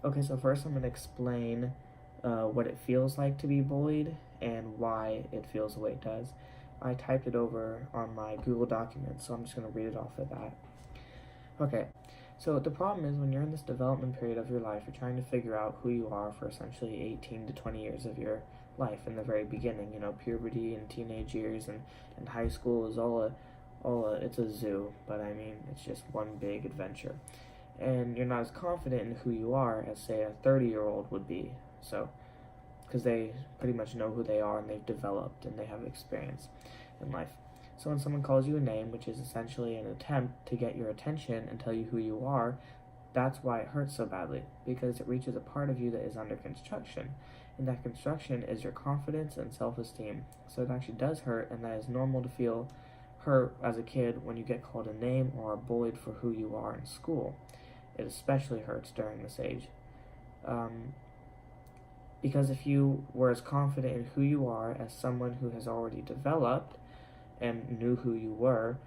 Okay, so first I'm going to explain what it feels like to be bullied and why it feels the way it does. I typed it over on my Google document, so I'm just going to read it off of that. Okay, so the problem is when you're in this development period of your life, you're trying to figure out who you are for essentially 18 to 20 years of your life in the very beginning. You know, puberty and teenage years and high school is it's a zoo, but I mean, it's just one big adventure. And you're not as confident in who you are as, say, a 30-year-old would be. So, because they pretty much know who they are and they've developed and they have experience in life. So when someone calls you a name, which is essentially an attempt to get your attention and tell you who you are, that's why it hurts so badly, because it reaches a part of you that is under construction. And that construction is your confidence and self-esteem. So it actually does hurt, and that is normal to feel hurt as a kid when you get called a name or are bullied for who you are in school. It especially hurts during this age. Because if you were as confident in who you are as someone who has already developed and knew who you were,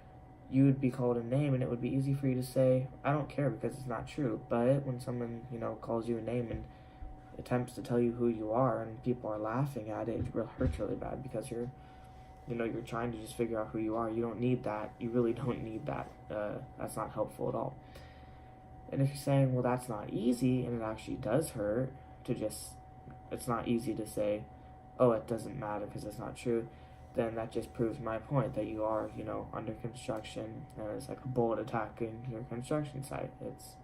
you would be called a name and it would be easy for you to say, I don't care because it's not true. But when someone, calls you a name and attempts to tell you who you are and people are laughing at it, it hurts really bad because you're trying to just figure out who you are. You don't need that. You really don't need that. That's not helpful at all. And if you're saying, well, that's not easy, and it actually does hurt it's not easy to say, oh, it doesn't matter because it's not true, then that just proves my point that you are, under construction, and it's like a bullet attacking your construction site. It's,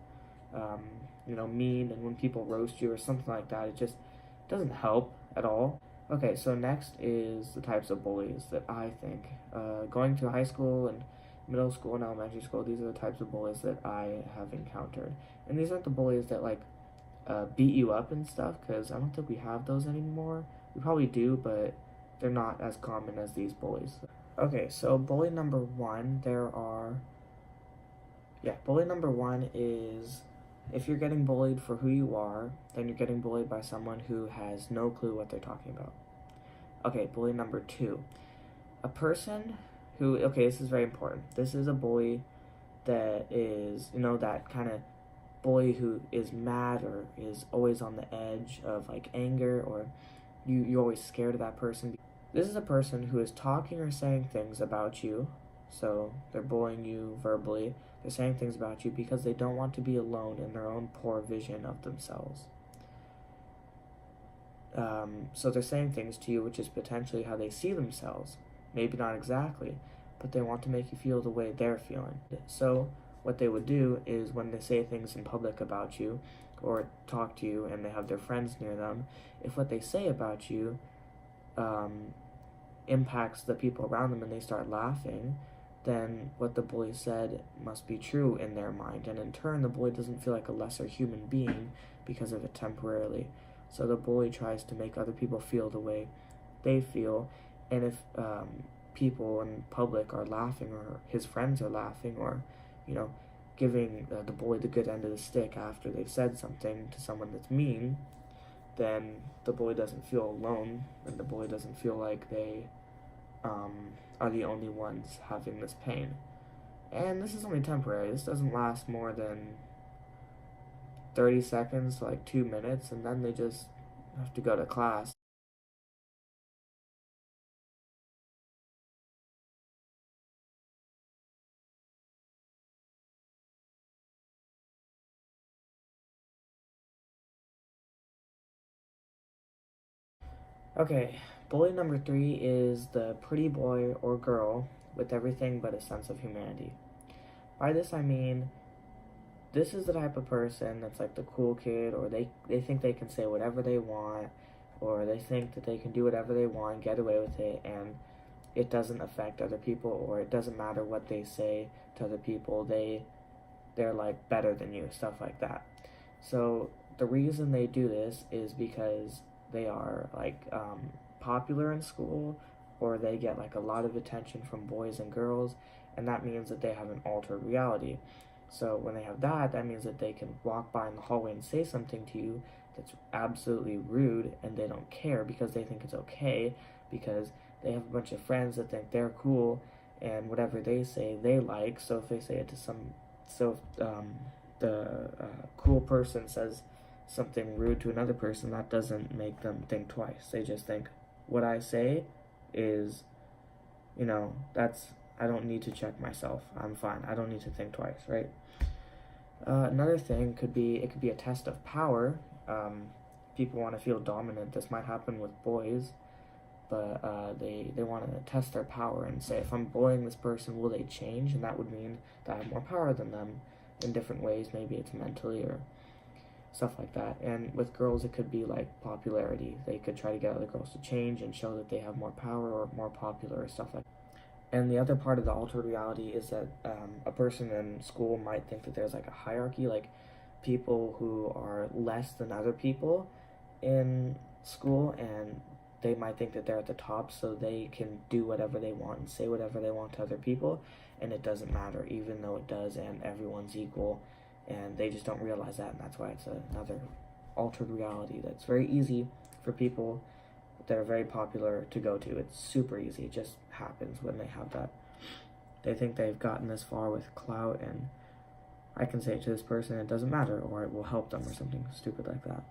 mean, and when people roast you or something like that, it just doesn't help at all. Okay, so next is the types of bullies that I think, going to high school and middle school and elementary school, these are the types of bullies that I have encountered. And these aren't the bullies that beat you up and stuff, because I don't think we have those anymore. We probably do, but they're not as common as these bullies. Okay, so bully number one, bully number one is if you're getting bullied for who you are, then you're getting bullied by someone who has no clue what they're talking about. Okay, bully number two, a person who, okay, this is very important. This is a bully that is, that kind of bully who is mad or is always on the edge of anger, or you're always scared of that person. This is a person who is talking or saying things about you, so they're bullying you verbally. They're saying things about you because they don't want to be alone in their own poor vision of themselves. So they're saying things to you which is potentially how they see themselves. Maybe not exactly, but they want to make you feel the way they're feeling. So what they would do is when they say things in public about you or talk to you and they have their friends near them, if what they say about you impacts the people around them and they start laughing, then what the bully said must be true in their mind. And in turn, the bully doesn't feel like a lesser human being because of it temporarily. So the bully tries to make other people feel the way they feel. And if people in public are laughing or his friends are laughing or, giving the bully the good end of the stick after they've said something to someone that's mean, then the bully doesn't feel alone, and the bully doesn't feel like they are the only ones having this pain. And this is only temporary. This doesn't last more than 30 seconds to 2 minutes, and then they just have to go to class. Okay, bully number three is the pretty boy or girl with everything but a sense of humanity. By this I mean, this is the type of person that's like the cool kid, or they think they can say whatever they want, or they think that they can do whatever they want, get away with it, and it doesn't affect other people, or it doesn't matter what they say to other people. They're better than you, stuff like that. So the reason they do this is because they are popular in school, or they get a lot of attention from boys and girls, and that means that they have an altered reality. So when they have that, that means that they can walk by in the hallway and say something to you that's absolutely rude, and they don't care because they think it's okay, because they have a bunch of friends that think they're cool, and whatever they say they like. So if they say it to the cool person says something rude to another person, that doesn't make them think twice. They just think, what I say is, I don't need to check myself. I'm fine. I don't need to think twice, right? Another thing could be, it could be a test of power. People want to feel dominant. This might happen with boys, but they want to test their power and say, if I'm bullying this person, will they change? And that would mean that I have more power than them in different ways. Maybe it's mentally or stuff like that. And with girls, it could be like popularity. They could try to get other girls to change and show that they have more power or more popular or stuff like that. And the other part of the altered reality is that a person in school might think that there's like a hierarchy, like people who are less than other people in school, and they might think that they're at the top, so they can do whatever they want and say whatever they want to other people, and it doesn't matter, even though it does, and everyone's equal, and they just don't realize that, and that's why it's another altered reality that's very easy for people that are very popular to go to. It's super easy. It just happens when they have that. They think they've gotten this far with clout, and I can say it to this person, it doesn't matter, or it will help them, or something stupid like that.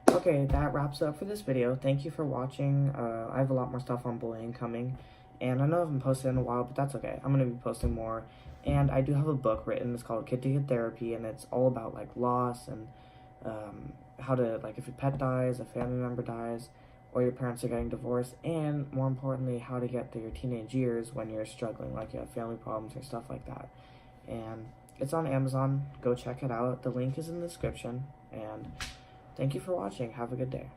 Okay, that wraps up for this video. Thank you for watching. I have a lot more stuff on bullying coming, and I know I haven't posted in a while, but that's okay. I'm going to be posting more, and I do have a book written. It's called Kid to Kid Therapy, and it's all about, like, loss and how to, like, if your pet dies, a family member dies, or your parents are getting divorced, and more importantly, how to get through your teenage years when you're struggling, like you have family problems or stuff like that. And it's on Amazon. Go check it out. The link is in the description, and thank you for watching. Have a good day.